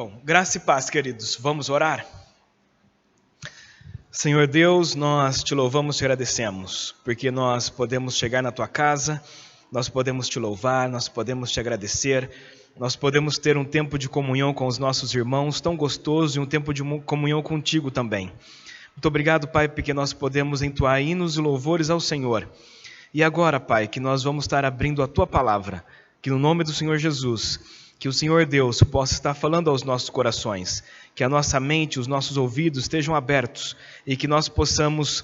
Bom, graça e paz, queridos. Vamos orar? Senhor Deus, nós te louvamos e te agradecemos, porque nós podemos chegar na tua casa, nós podemos te louvar, nós podemos te agradecer, nós podemos ter um tempo de comunhão com os nossos irmãos tão gostoso e um tempo de comunhão contigo também. Muito obrigado, Pai, porque nós podemos entoar hinos e louvores ao Senhor. E agora, Pai, que nós vamos estar abrindo a tua palavra, que no nome do Senhor Jesus, que o Senhor Deus possa estar falando aos nossos corações, que a nossa mente, os nossos ouvidos estejam abertos e que nós possamos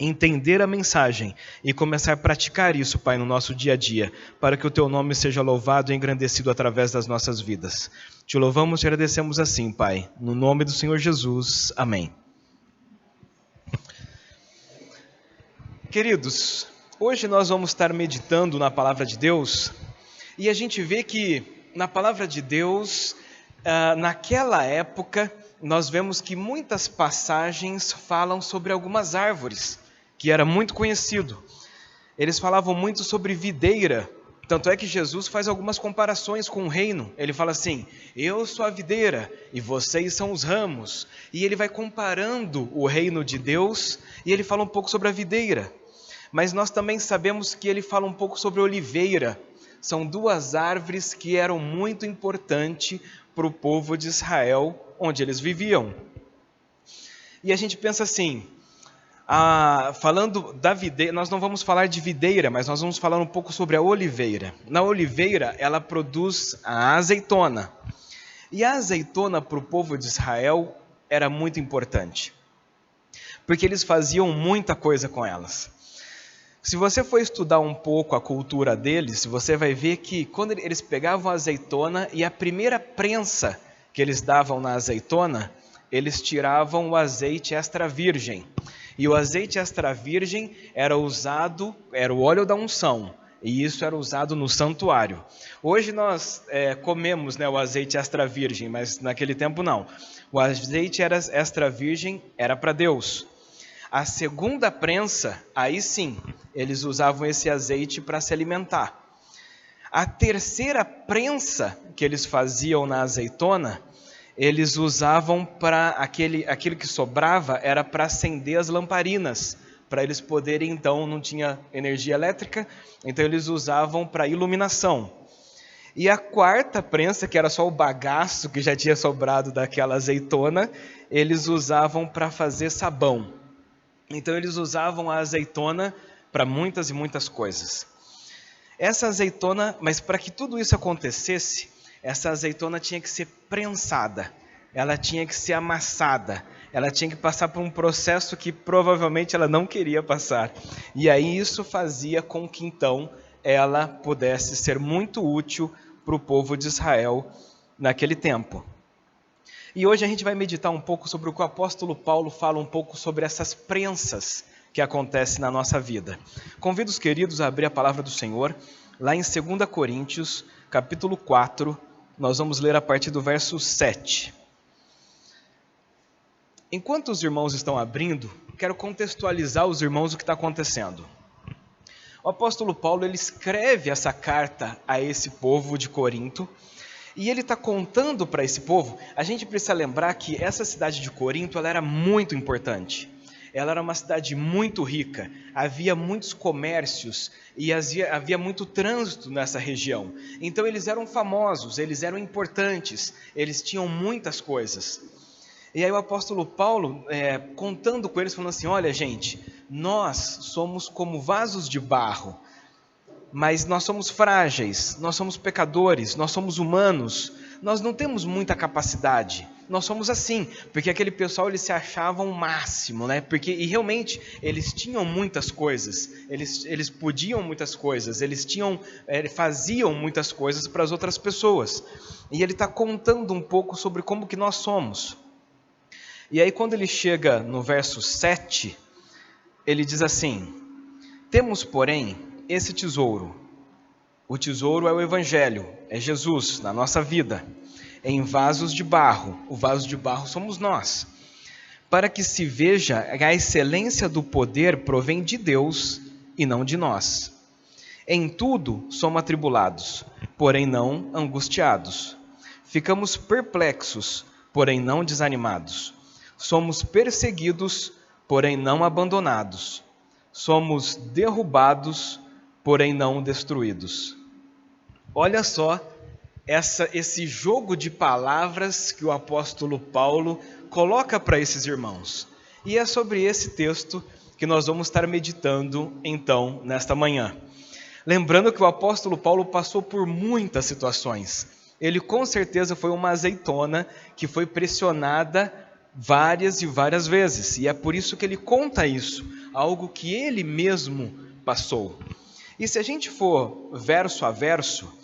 entender a mensagem e começar a praticar isso, Pai, no nosso dia a dia, para que o teu nome seja louvado e engrandecido através das nossas vidas. Te louvamos e te agradecemos assim, Pai, no nome do Senhor Jesus. Amém. Queridos, hoje nós vamos estar meditando na palavra de Deus e a gente vê que na palavra de Deus, naquela época, nós vemos que muitas passagens falam sobre algumas árvores, que era muito conhecido. Eles falavam muito sobre videira, tanto é que Jesus faz algumas comparações com o reino. Ele fala assim, eu sou a videira e vocês são os ramos. E ele vai comparando o reino de Deus e ele fala um pouco sobre a videira. Mas nós também sabemos que ele fala um pouco sobre a oliveira. São duas árvores que eram muito importantes para o povo de Israel, onde eles viviam. E a gente pensa assim, falando da videira, nós não vamos falar de videira, mas nós vamos falar um pouco sobre a oliveira. Na oliveira, ela produz a azeitona. E a azeitona para o povo de Israel era muito importante, porque eles faziam muita coisa com elas. Se você for estudar um pouco a cultura deles, você vai ver que quando eles pegavam a azeitona e a primeira prensa que eles davam na azeitona, eles tiravam o azeite extra virgem. E o azeite extra virgem era o óleo da unção, e isso era usado no santuário. Hoje nós comemos, o azeite extra virgem, mas naquele tempo não. O azeite extra virgem era para Deus. A segunda prensa, aí sim, eles usavam esse azeite para se alimentar. A terceira prensa que eles faziam na azeitona, eles usavam para aquilo que sobrava era para acender as lamparinas, para eles poderem, então, não tinha energia elétrica, então eles usavam para iluminação. E a quarta prensa, que era só o bagaço que já tinha sobrado daquela azeitona, eles usavam para fazer sabão. Então eles usavam a azeitona para muitas e muitas coisas. Essa azeitona, mas para que tudo isso acontecesse, essa azeitona tinha que ser prensada, ela tinha que ser amassada, ela tinha que passar por um processo que provavelmente ela não queria passar. E aí isso fazia com que então ela pudesse ser muito útil para o povo de Israel naquele tempo. E hoje a gente vai meditar um pouco sobre o que o apóstolo Paulo fala um pouco sobre essas prensas que acontecem na nossa vida. Convido os queridos a abrir a palavra do Senhor, lá em 2 Coríntios, capítulo 4, nós vamos ler a partir do verso 7. Enquanto os irmãos estão abrindo, quero contextualizar os irmãos o que está acontecendo. O apóstolo Paulo ele escreve essa carta a esse povo de Corinto, e ele está contando para esse povo. A gente precisa lembrar que essa cidade de Corinto ela era muito importante. Ela era uma cidade muito rica, havia muitos comércios e havia muito trânsito nessa região. Então eles eram famosos, eles eram importantes, eles tinham muitas coisas. E aí o apóstolo Paulo, contando com eles, falando assim, olha gente, nós somos como vasos de barro, mas nós somos frágeis, nós somos pecadores, nós somos humanos, nós não temos muita capacidade, nós somos assim, porque aquele pessoal eles se achavam o máximo, e realmente eles tinham muitas coisas, eles podiam muitas coisas, eles faziam muitas coisas para as outras pessoas, e ele está contando um pouco sobre como que nós somos. E aí quando ele chega no verso 7, ele diz assim, temos porém esse tesouro. O tesouro é o Evangelho, é Jesus na nossa vida, em vasos de barro. O vaso de barro somos nós. Para que se veja a excelência do poder provém de Deus e não de nós. Em tudo somos atribulados, porém não angustiados. Ficamos perplexos, porém não desanimados. Somos perseguidos, porém não abandonados. Somos derrubados, porém não destruídos. Olha só esse jogo de palavras que o apóstolo Paulo coloca para esses irmãos. E é sobre esse texto que nós vamos estar meditando, então, nesta manhã. Lembrando que o apóstolo Paulo passou por muitas situações. Ele com certeza foi uma azeitona que foi pressionada várias e várias vezes. E é por isso que ele conta isso, algo que ele mesmo passou. E se a gente for verso a verso,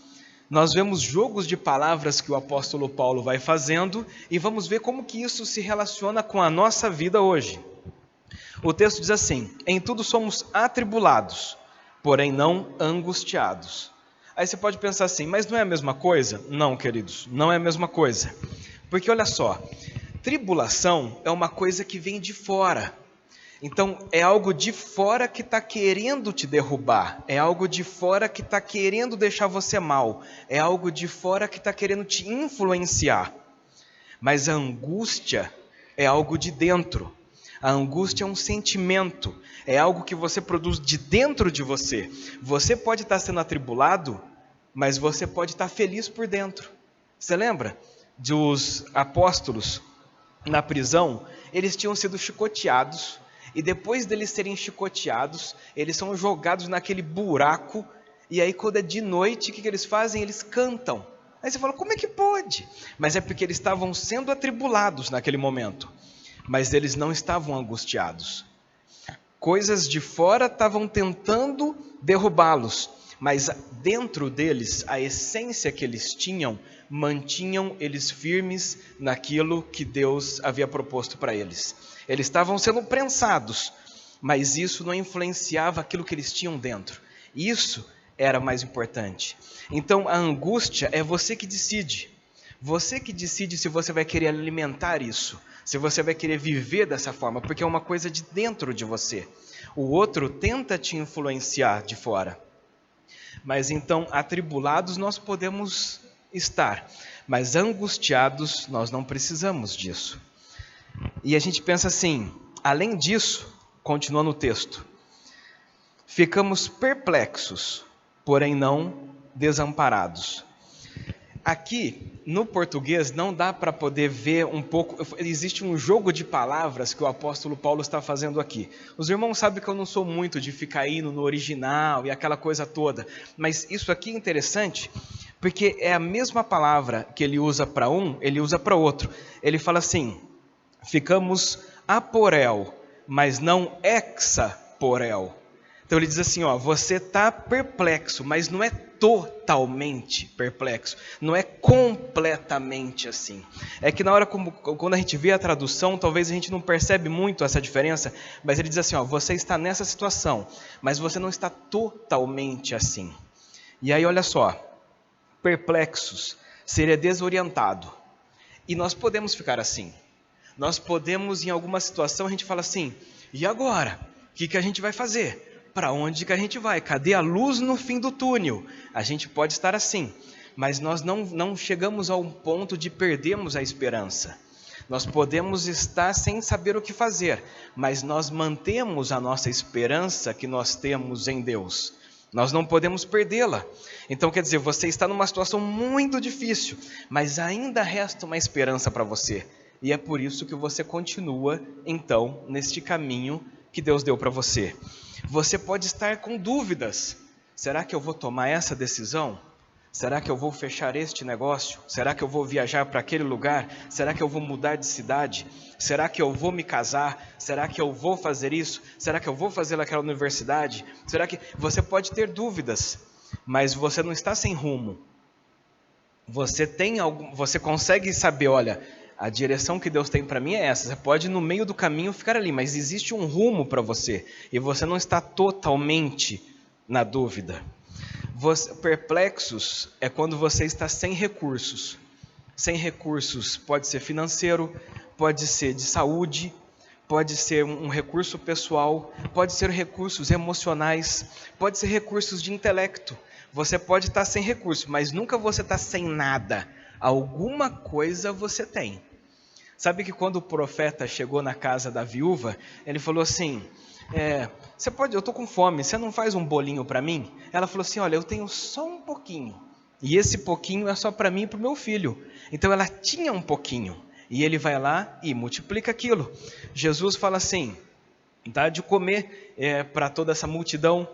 nós vemos jogos de palavras que o apóstolo Paulo vai fazendo e vamos ver como que isso se relaciona com a nossa vida hoje. O texto diz assim: em tudo somos atribulados, porém não angustiados. Aí você pode pensar assim, mas não é a mesma coisa? Não, queridos, não é a mesma coisa. Porque olha só, tribulação é uma coisa que vem de fora. Então, é algo de fora que está querendo te derrubar, é algo de fora que está querendo deixar você mal, é algo de fora que está querendo te influenciar. Mas a angústia é algo de dentro. A angústia é um sentimento, é algo que você produz de dentro de você. Você pode estar sendo atribulado, mas você pode estar feliz por dentro. Você lembra dos apóstolos na prisão? Eles tinham sido chicoteados. E depois deles serem chicoteados, eles são jogados naquele buraco, e aí quando é de noite, o que eles fazem? Eles cantam. Aí você fala, como é que pode? Mas é porque eles estavam sendo atribulados naquele momento, mas eles não estavam angustiados. Coisas de fora estavam tentando derrubá-los, mas dentro deles, a essência que eles tinham, mantinham eles firmes naquilo que Deus havia proposto para eles. Eles estavam sendo prensados, mas isso não influenciava aquilo que eles tinham dentro. Isso era mais importante. Então a angústia é você que decide. Você que decide se você vai querer alimentar isso, se você vai querer viver dessa forma, porque é uma coisa de dentro de você. O outro tenta te influenciar de fora. Mas então, atribulados nós podemos estar, mas angustiados nós não precisamos disso. E a gente pensa assim, além disso, continua no texto, ficamos perplexos, porém não desamparados. Aqui, no português, não dá para poder ver um pouco, existe um jogo de palavras que o apóstolo Paulo está fazendo aqui. Os irmãos sabem que eu não sou muito de ficar indo no original e aquela coisa toda, mas isso aqui é interessante, porque é a mesma palavra que ele usa para um, ele usa para outro. Ele fala assim, ficamos aporel, mas não hexaporel. Então ele diz assim, ó, você está perplexo, mas não é totalmente perplexo, não é completamente assim. É que na hora, quando a gente vê a tradução, talvez a gente não percebe muito essa diferença, mas ele diz assim, ó, você está nessa situação, mas você não está totalmente assim. E aí olha só, perplexos seria desorientado, e nós podemos ficar assim. Nós podemos, em alguma situação, a gente fala assim, e agora? O que a gente vai fazer? Para onde que a gente vai? Cadê a luz no fim do túnel? A gente pode estar assim, mas nós não chegamos a um ponto de perdermos a esperança. Nós podemos estar sem saber o que fazer, mas nós mantemos a nossa esperança que nós temos em Deus. Nós não podemos perdê-la. Então, quer dizer, você está numa situação muito difícil, mas ainda resta uma esperança para você. E é por isso que você continua, então, neste caminho que Deus deu para você. Você pode estar com dúvidas. Será que eu vou tomar essa decisão? Será que eu vou fechar este negócio? Será que eu vou viajar para aquele lugar? Será que eu vou mudar de cidade? Será que eu vou me casar? Será que eu vou fazer isso? Será que eu vou fazer aquela universidade? Será que... Você pode ter dúvidas, mas você não está sem rumo. Você consegue saber, olha, a direção que Deus tem para mim é essa. Você pode no meio do caminho ficar ali, mas existe um rumo para você. E você não está totalmente na dúvida. Perplexos é quando você está sem recursos. Sem recursos pode ser financeiro, pode ser de saúde, pode ser um recurso pessoal, pode ser recursos emocionais, pode ser recursos de intelecto. Você pode estar sem recursos, mas nunca você está sem nada. Alguma coisa você tem. Sabe que quando o profeta chegou na casa da viúva, ele falou assim, você pode, eu estou com fome, você não faz um bolinho para mim? Ela falou assim, olha, eu tenho só um pouquinho, e esse pouquinho é só para mim e para o meu filho. Então ela tinha um pouquinho, e ele vai lá e multiplica aquilo. Jesus fala assim, dá de comer para toda essa multidão.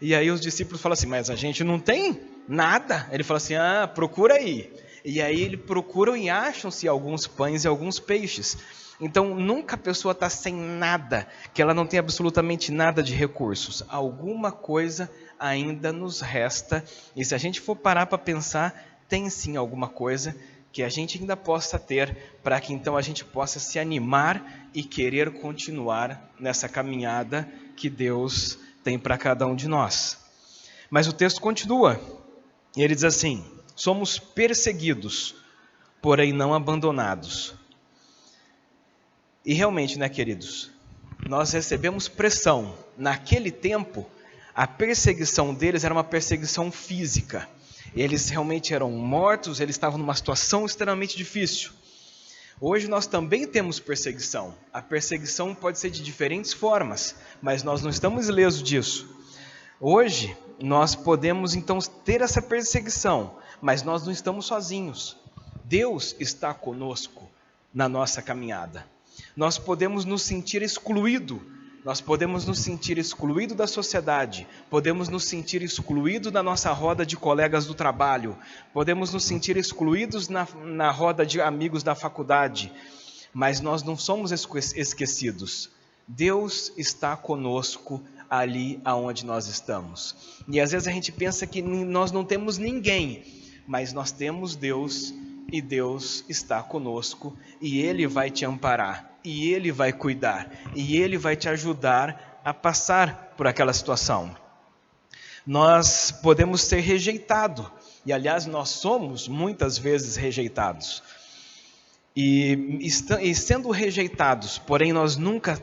E aí os discípulos falam assim, mas a gente não tem nada. Ele fala assim, procura aí. E aí eles procuram e acham-se alguns pães e alguns peixes. Então nunca a pessoa está sem nada, que ela não tem absolutamente nada de recursos. Alguma coisa ainda nos resta. E se a gente for parar para pensar, tem sim alguma coisa que a gente ainda possa ter, para que então a gente possa se animar e querer continuar nessa caminhada que Deus tem para cada um de nós. Mas o texto continua, e ele diz assim, somos perseguidos, porém não abandonados. E realmente, né, queridos, nós recebemos pressão. Naquele tempo, a perseguição deles era uma perseguição física. Eles realmente eram mortos, eles estavam numa situação extremamente difícil. Hoje nós também temos perseguição. A perseguição pode ser de diferentes formas, mas nós não estamos ilesos disso. Hoje nós podemos então ter essa perseguição, mas nós não estamos sozinhos. Deus está conosco na nossa caminhada. Nós podemos nos sentir excluídos. Nós podemos nos sentir excluídos da sociedade, podemos nos sentir excluídos da nossa roda de colegas do trabalho, podemos nos sentir excluídos na roda de amigos da faculdade, mas nós não somos esquecidos. Deus está conosco ali aonde nós estamos. E às vezes a gente pensa que nós não temos ninguém, mas nós temos Deus, e Deus está conosco, e Ele vai te amparar. E Ele vai cuidar, e Ele vai te ajudar a passar por aquela situação. Nós podemos ser rejeitados, e aliás nós somos muitas vezes rejeitados. E sendo rejeitados, porém nós nunca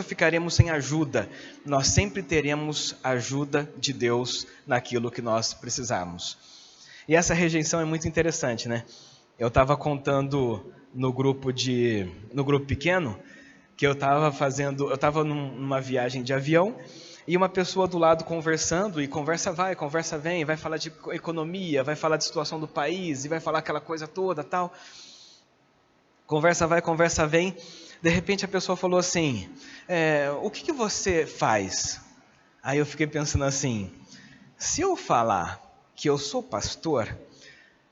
ficaremos sem ajuda, nós sempre teremos ajuda de Deus naquilo que nós precisarmos. E essa rejeição é muito interessante, né? Eu estava contando no grupo pequeno, que eu estava numa viagem de avião, e uma pessoa do lado conversando, e conversa vai, conversa vem, vai falar de economia, vai falar de situação do país, e vai falar aquela coisa toda, tal. Conversa vai, conversa vem, de repente a pessoa falou assim, o que você faz? Aí eu fiquei pensando assim, se eu falar que eu sou pastor,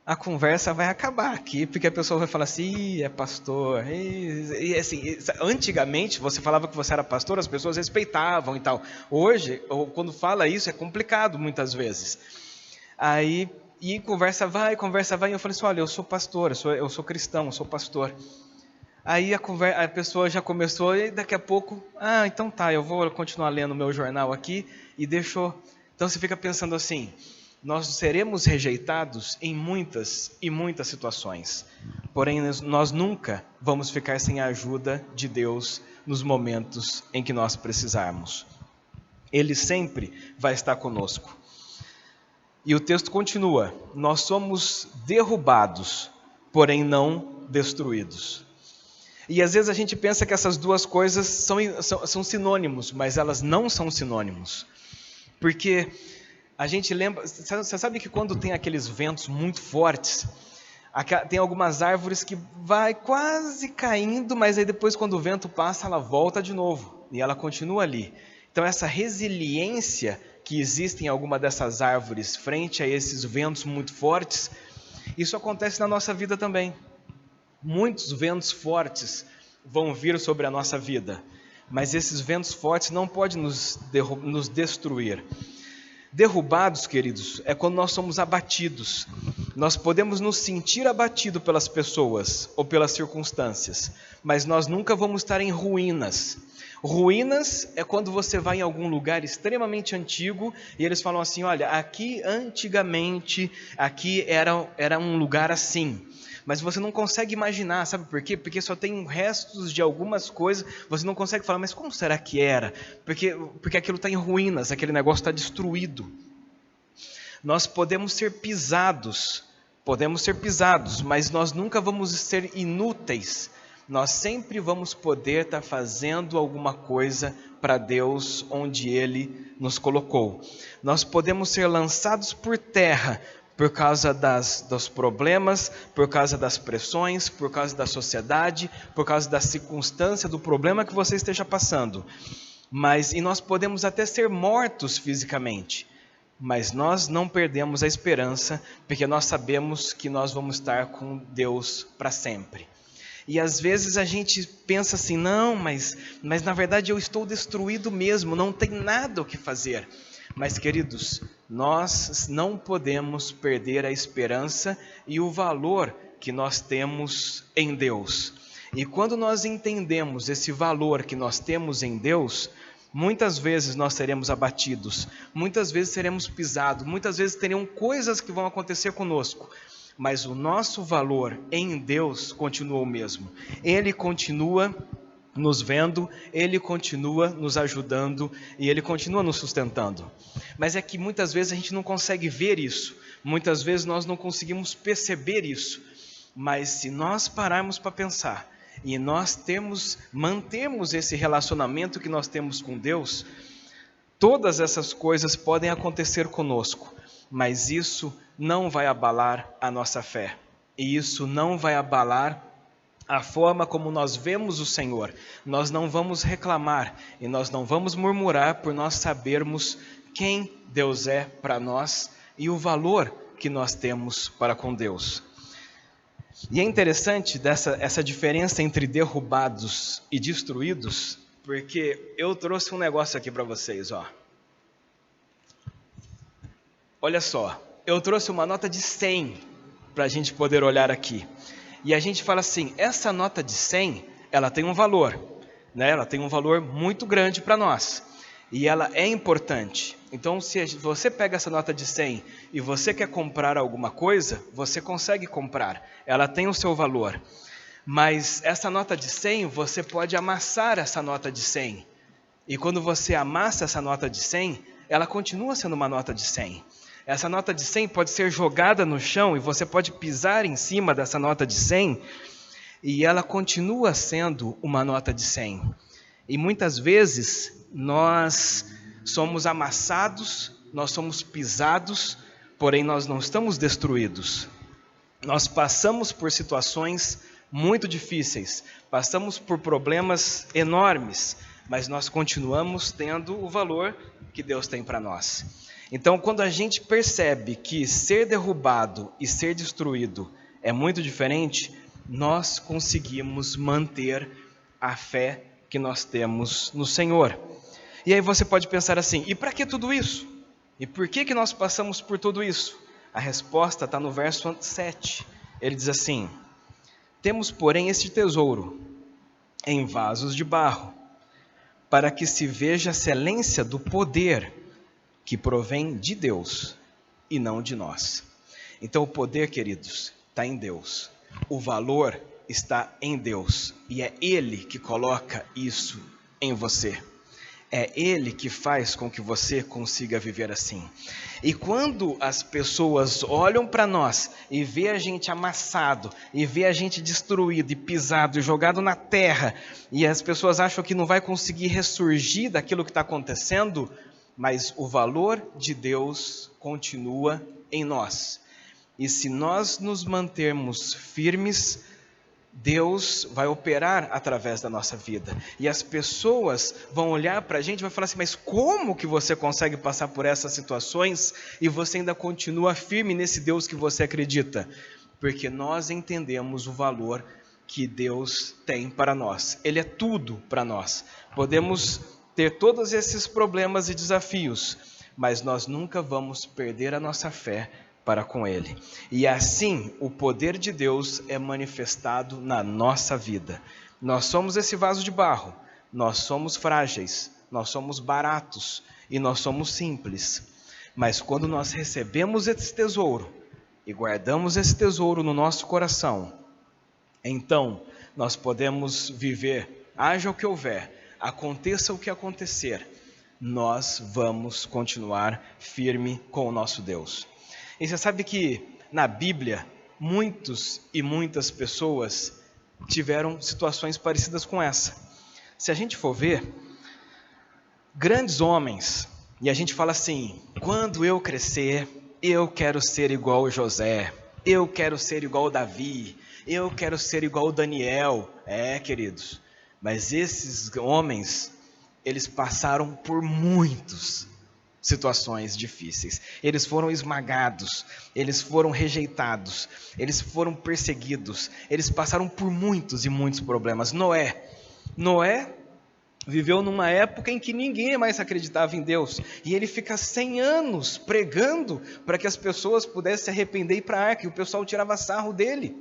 a conversa vai acabar aqui, porque a pessoa vai falar assim, é pastor. E assim, antigamente, você falava que você era pastor, as pessoas respeitavam e tal. Hoje, quando fala isso, é complicado muitas vezes. Aí, e conversa vai, e eu falei assim, olha, eu sou pastor, eu sou cristão, eu sou pastor. Aí a pessoa já começou, e daqui a pouco, então tá, eu vou continuar lendo o meu jornal aqui, e deixou. Então você fica pensando assim, nós seremos rejeitados em muitas e muitas situações, porém nós nunca vamos ficar sem a ajuda de Deus nos momentos em que nós precisarmos. Ele sempre vai estar conosco. E o texto continua, nós somos derrubados, porém não destruídos. E às vezes a gente pensa que essas duas coisas são sinônimos, mas elas não são sinônimos, porque a gente lembra, você sabe que quando tem aqueles ventos muito fortes, tem algumas árvores que vai quase caindo, mas aí depois quando o vento passa, ela volta de novo, e ela continua ali. Então essa resiliência que existe em alguma dessas árvores frente a esses ventos muito fortes, isso acontece na nossa vida também. Muitos ventos fortes vão vir sobre a nossa vida, mas esses ventos fortes não podem nos destruir. Derrubados, queridos, é quando nós somos abatidos. Nós podemos nos sentir abatidos pelas pessoas ou pelas circunstâncias, mas nós nunca vamos estar em ruínas. Ruínas é quando você vai em algum lugar extremamente antigo e eles falam assim, olha, aqui antigamente, aqui era um lugar assim. Mas você não consegue imaginar, sabe por quê? Porque só tem restos de algumas coisas, você não consegue falar, mas como será que era? Porque aquilo está em ruínas, aquele negócio está destruído. Nós podemos ser pisados podemos ser pisados, mas nós nunca vamos ser inúteis. Nós sempre vamos poder estar fazendo alguma coisa para Deus onde Ele nos colocou. Nós podemos ser lançados por terra por causa dos problemas, por causa das pressões, por causa da sociedade, por causa da circunstância, do problema que você esteja passando. E nós podemos até ser mortos fisicamente, mas nós não perdemos a esperança, porque nós sabemos que nós vamos estar com Deus para sempre. E às vezes a gente pensa assim, não, mas na verdade eu estou destruído mesmo, não tem nada o que fazer. Mas queridos, nós não podemos perder a esperança e o valor que nós temos em Deus. E quando nós entendemos esse valor que nós temos em Deus, muitas vezes nós seremos abatidos, muitas vezes seremos pisados, muitas vezes terão coisas que vão acontecer conosco. Mas o nosso valor em Deus continua o mesmo. Ele continua nos vendo, Ele continua nos ajudando e Ele continua nos sustentando. Mas é que muitas vezes a gente não consegue ver isso, muitas vezes nós não conseguimos perceber isso. Mas se nós pararmos para pensar e nós mantermos esse relacionamento que nós temos com Deus, todas essas coisas podem acontecer conosco, mas isso não vai abalar a nossa fé. E isso não vai abalar a forma como nós vemos o Senhor. Nós não vamos reclamar e nós não vamos murmurar por nós sabermos quem Deus é para nós e o valor que nós temos para com Deus. E é interessante essa diferença entre derrubados e destruídos, porque eu trouxe um negócio aqui para vocês, ó. Olha só, eu trouxe uma nota de 100 para a gente poder olhar aqui. E a gente fala assim, essa nota de 100, ela tem um valor, né? Ela tem um valor muito grande para nós. E ela é importante. Então, se você pega essa nota de 100 e você quer comprar alguma coisa, você consegue comprar. Ela tem o seu valor. Mas essa nota de 100, você pode amassar essa nota de 100. E quando você amassa essa nota de 100, ela continua sendo uma nota de 100. Essa nota de 100 pode ser jogada no chão e você pode pisar em cima dessa nota de 100 e ela continua sendo uma nota de 100. E muitas vezes nós somos amassados, nós somos pisados, porém nós não estamos destruídos. Nós passamos por situações muito difíceis, passamos por problemas enormes, mas nós continuamos tendo o valor que Deus tem para nós. Então, quando a gente percebe que ser derrubado e ser destruído é muito diferente, nós conseguimos manter a fé que nós temos no Senhor. E aí você pode pensar assim, e para que tudo isso? E por que nós passamos por tudo isso? A resposta está no verso 7. Ele diz assim, temos, porém, este tesouro em vasos de barro, para que se veja a excelência do poder que provém de Deus e não de nós. Então o poder, queridos, está em Deus. O valor está em Deus. E é Ele que coloca isso em você. É Ele que faz com que você consiga viver assim. E quando as pessoas olham para nós e vê a gente amassado, e vê a gente destruído e pisado e jogado na terra, e as pessoas acham que não vai conseguir ressurgir daquilo que está acontecendo, mas o valor de Deus continua em nós. E se nós nos mantermos firmes, Deus vai operar através da nossa vida. E as pessoas vão olhar para a gente e vão falar assim, mas como que você consegue passar por essas situações e você ainda continua firme nesse Deus que você acredita? Porque nós entendemos o valor que Deus tem para nós. Ele é tudo para nós. Podemos ter todos esses problemas e desafios, mas nós nunca vamos perder a nossa fé para com Ele. E assim, o poder de Deus é manifestado na nossa vida. Nós somos esse vaso de barro, nós somos frágeis, nós somos baratos e nós somos simples. Mas quando nós recebemos esse tesouro e guardamos esse tesouro no nosso coração, então nós podemos viver, haja o que houver, aconteça o que acontecer, nós vamos continuar firme com o nosso Deus. E você sabe que na Bíblia muitos e muitas pessoas tiveram situações parecidas com essa. Se a gente for ver, grandes homens, e a gente fala assim, quando eu crescer, eu quero ser igual José, eu quero ser igual Davi, eu quero ser igual Daniel. Queridos, mas esses homens, eles passaram por muitas situações difíceis. Eles foram esmagados, eles foram rejeitados, eles foram perseguidos, eles passaram por muitos e muitos problemas. Noé viveu numa época em que ninguém mais acreditava em Deus, e ele fica 100 anos pregando para que as pessoas pudessem se arrepender e ir para a arca, e o pessoal tirava sarro dele.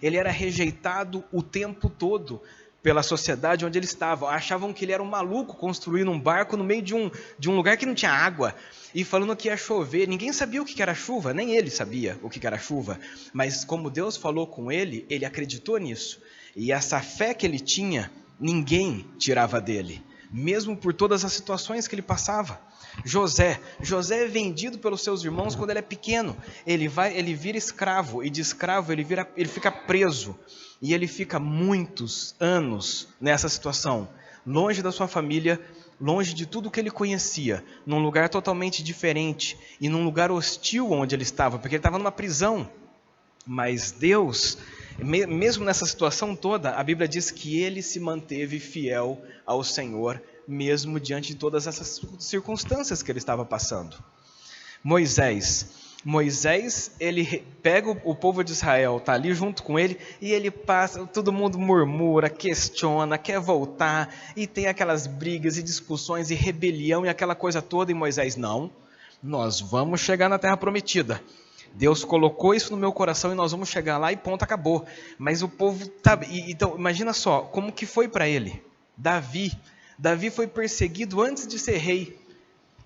Ele era rejeitado o tempo todo pela sociedade onde ele estava. Achavam que ele era um maluco construindo um barco no meio de um lugar que não tinha água, e falando que ia chover. Ninguém sabia o que era chuva, nem ele sabia o que era chuva, mas como Deus falou com ele, ele acreditou nisso, e essa fé que ele tinha, ninguém tirava dele, mesmo por todas as situações que ele passava. José é vendido pelos seus irmãos quando ele é pequeno. Ele vira escravo, e de escravo ele fica preso, e ele fica muitos anos nessa situação, longe da sua família, longe de tudo que ele conhecia, num lugar totalmente diferente, e num lugar hostil onde ele estava, porque ele estava numa prisão. Mas Deus, mesmo nessa situação toda, a Bíblia diz que ele se manteve fiel ao Senhor, mesmo diante de todas essas circunstâncias que ele estava passando. Moisés, ele pega o povo de Israel, está ali junto com ele, e ele passa, todo mundo murmura, questiona, quer voltar, e tem aquelas brigas e discussões e rebelião e aquela coisa toda, e Moisés, não, nós vamos chegar na terra prometida. Deus colocou isso no meu coração e nós vamos chegar lá e ponto, acabou. Mas o povo... Então, imagina só, como que foi para ele? Davi foi perseguido antes de ser rei,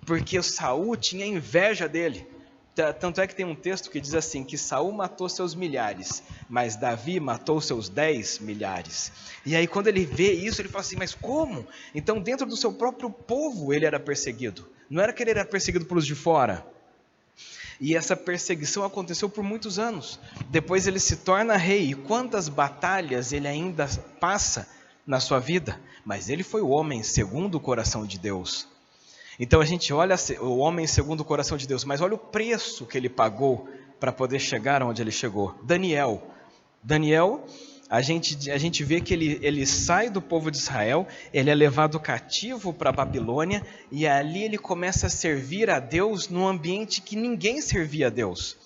porque Saul tinha inveja dele. Tanto é que tem um texto que diz assim, que Saul matou seus milhares, mas Davi matou seus 10 milhares. E aí quando ele vê isso, ele fala assim, mas como? Então dentro do seu próprio povo ele era perseguido. Não era que ele era perseguido pelos de fora. E essa perseguição aconteceu por muitos anos. Depois ele se torna rei. E quantas batalhas ele ainda passa na sua vida? Mas ele foi o homem segundo o coração de Deus. Então a gente olha o homem segundo o coração de Deus, mas olha o preço que ele pagou para poder chegar onde ele chegou. Daniel, a gente vê que ele sai do povo de Israel, ele é levado cativo para a Babilônia, e ali ele começa a servir a Deus num ambiente que ninguém servia a Deus.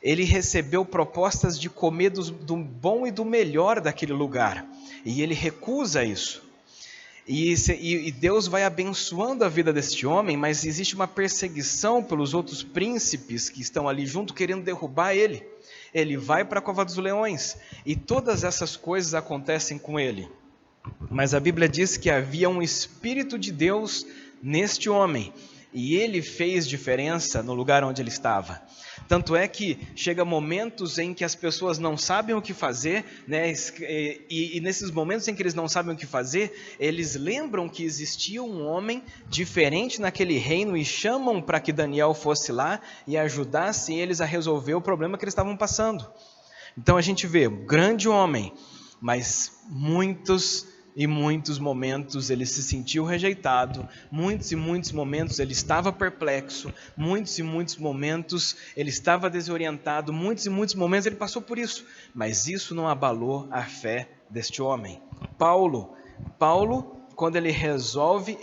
Ele recebeu propostas de comer do bom e do melhor daquele lugar, e ele recusa isso. E Deus vai abençoando a vida deste homem, mas existe uma perseguição pelos outros príncipes que estão ali junto, querendo derrubar ele. Ele vai para a cova dos leões, e todas essas coisas acontecem com ele. Mas a Bíblia diz que havia um Espírito de Deus neste homem, e ele fez diferença no lugar onde ele estava. Tanto é que chega momentos em que as pessoas não sabem o que fazer, né? E nesses momentos em que eles não sabem o que fazer, eles lembram que existia um homem diferente naquele reino e chamam para que Daniel fosse lá e ajudasse eles a resolver o problema que eles estavam passando. Então a gente vê, grande homem, mas muitos e muitos momentos ele se sentiu rejeitado, muitos e muitos momentos ele estava perplexo, muitos e muitos momentos ele estava desorientado, muitos e muitos momentos ele passou por isso, mas isso não abalou a fé deste homem. Paulo, quando ele resolve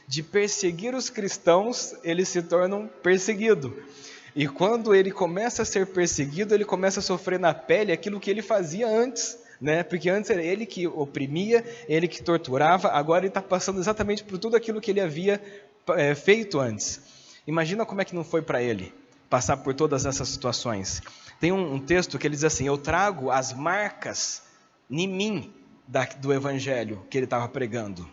de perseguir os cristãos, ele se torna um perseguido. E quando ele começa a ser perseguido, ele começa a sofrer na pele aquilo que ele fazia antes, né? Porque antes era ele que oprimia, ele que torturava, agora ele está passando exatamente por tudo aquilo que ele havia feito antes. Imagina como é que não foi para ele passar por todas essas situações. Tem um texto que ele diz assim, eu trago as marcas em mim do evangelho que ele estava pregando.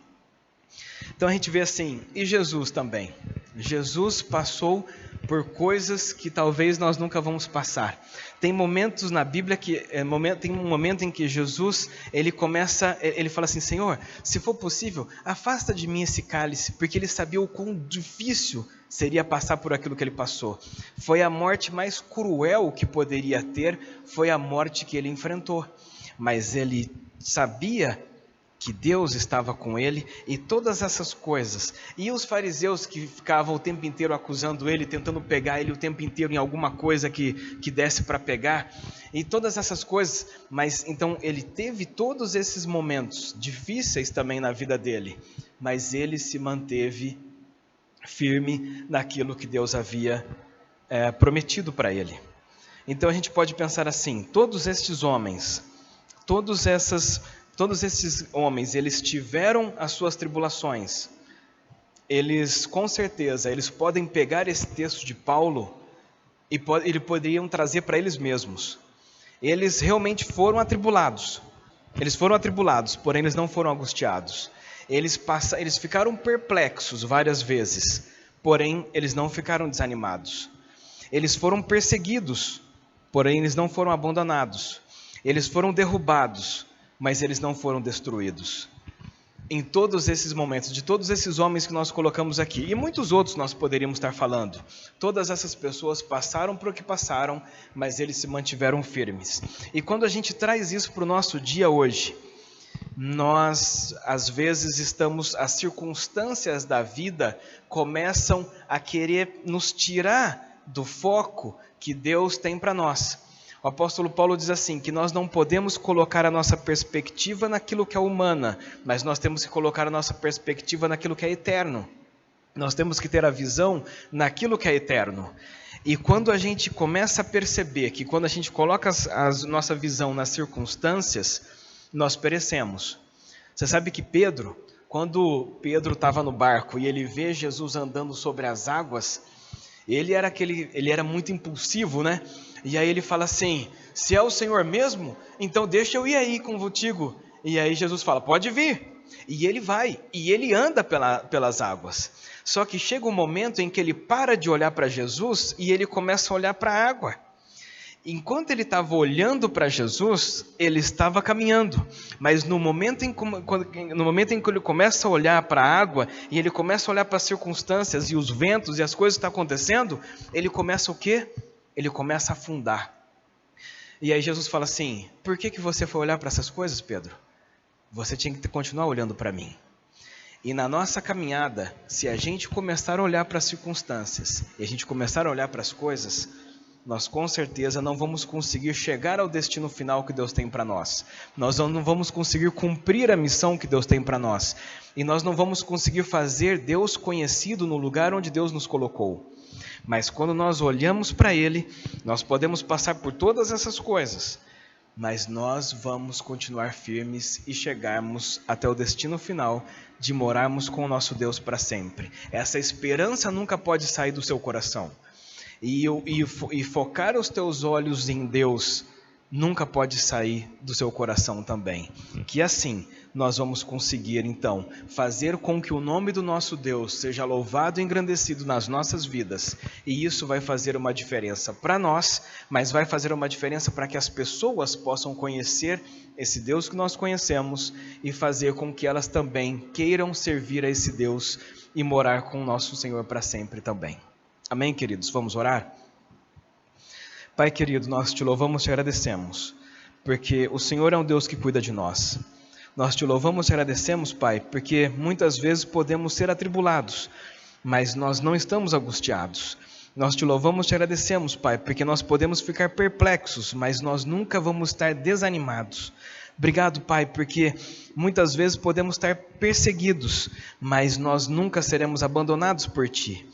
Então a gente vê assim, e Jesus também. Jesus passou por coisas que talvez nós nunca vamos passar. Tem momentos na Bíblia tem um momento em que Jesus, ele fala assim: Senhor, se for possível, afasta de mim esse cálice, porque ele sabia o quão difícil seria passar por aquilo que ele passou. Foi a morte mais cruel que poderia ter, foi a morte que ele enfrentou. Mas ele sabia que Deus estava com ele e todas essas coisas. E os fariseus que ficavam o tempo inteiro acusando ele, tentando pegar ele o tempo inteiro em alguma coisa que desse para pegar, e todas essas coisas. Mas então ele teve todos esses momentos difíceis também na vida dele, mas ele se manteve firme naquilo que Deus havia prometido para ele. Então a gente pode pensar assim: todos esses homens, eles tiveram as suas tribulações. Eles, com certeza, eles podem pegar esse texto de Paulo e eles poderiam trazer para eles mesmos. Eles realmente foram atribulados. Eles foram atribulados, porém eles não foram angustiados. Eles ficaram perplexos várias vezes, porém eles não ficaram desanimados. Eles foram perseguidos, porém eles não foram abandonados. Eles foram derrubados, mas eles não foram destruídos. Em todos esses momentos, de todos esses homens que nós colocamos aqui, e muitos outros nós poderíamos estar falando, todas essas pessoas passaram por o que passaram, mas eles se mantiveram firmes. E quando a gente traz isso para o nosso dia hoje, nós, às vezes, as circunstâncias da vida começam a querer nos tirar do foco que Deus tem para nós. O apóstolo Paulo diz assim, que nós não podemos colocar a nossa perspectiva naquilo que é humana, mas nós temos que colocar a nossa perspectiva naquilo que é eterno. Nós temos que ter a visão naquilo que é eterno. E quando a gente começa a perceber que quando a gente coloca a nossa visão nas circunstâncias, nós perecemos. Você sabe que Pedro, quando Pedro estava no barco e ele vê Jesus andando sobre as águas, ele era muito impulsivo, né? E aí ele fala assim: se é o Senhor mesmo, então deixa eu ir aí contigo. E aí Jesus fala: pode vir. E ele vai, e ele anda pelas águas. Só que chega um momento em que ele para de olhar para Jesus e ele começa a olhar para a água. Enquanto ele estava olhando para Jesus, ele estava caminhando. Mas no momento em que ele começa a olhar para a água, e ele começa a olhar para as circunstâncias e os ventos e as coisas que estão acontecendo, ele começa o quê? Ele começa a afundar. E aí Jesus fala assim: por que você foi olhar para essas coisas, Pedro? Você tinha que continuar olhando para mim. E na nossa caminhada, se a gente começar a olhar para as circunstâncias, e a gente começar a olhar para as coisas, nós com certeza não vamos conseguir chegar ao destino final que Deus tem para nós. Nós não vamos conseguir cumprir a missão que Deus tem para nós. E nós não vamos conseguir fazer Deus conhecido no lugar onde Deus nos colocou. Mas quando nós olhamos para Ele, nós podemos passar por todas essas coisas, mas nós vamos continuar firmes e chegarmos até o destino final de morarmos com o nosso Deus para sempre. Essa esperança nunca pode sair do seu coração. E focar os teus olhos em Deus nunca pode sair do seu coração também. Que assim nós vamos conseguir então fazer com que o nome do nosso Deus seja louvado e engrandecido nas nossas vidas. E isso vai fazer uma diferença para nós, mas vai fazer uma diferença para que as pessoas possam conhecer esse Deus que nós conhecemos e fazer com que elas também queiram servir a esse Deus e morar com o nosso Senhor para sempre também. Amém, queridos? Vamos orar? Pai querido, nós te louvamos e te agradecemos, porque o Senhor é um Deus que cuida de nós. Nós te louvamos e agradecemos, Pai, porque muitas vezes podemos ser atribulados, mas nós não estamos angustiados. Nós te louvamos e te agradecemos, Pai, porque nós podemos ficar perplexos, mas nós nunca vamos estar desanimados. Obrigado, Pai, porque muitas vezes podemos estar perseguidos, mas nós nunca seremos abandonados por Ti.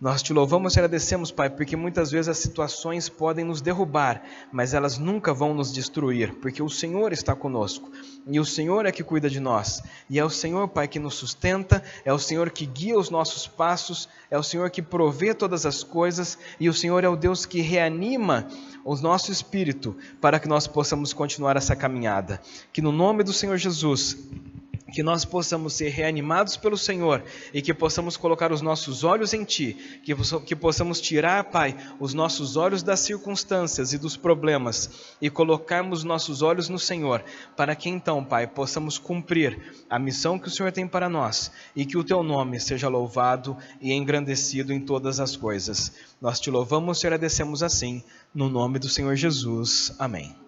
Nós te louvamos e agradecemos, Pai, porque muitas vezes as situações podem nos derrubar, mas elas nunca vão nos destruir, porque o Senhor está conosco, e o Senhor é que cuida de nós, e é o Senhor, Pai, que nos sustenta, é o Senhor que guia os nossos passos, é o Senhor que provê todas as coisas, e o Senhor é o Deus que reanima o nosso espírito, para que nós possamos continuar essa caminhada. Que no nome do Senhor Jesus, que nós possamos ser reanimados pelo Senhor e que possamos colocar os nossos olhos em Ti, que possamos tirar, Pai, os nossos olhos das circunstâncias e dos problemas e colocarmos nossos olhos no Senhor, para que então, Pai, possamos cumprir a missão que o Senhor tem para nós e que o Teu nome seja louvado e engrandecido em todas as coisas. Nós Te louvamos e agradecemos assim, no nome do Senhor Jesus. Amém.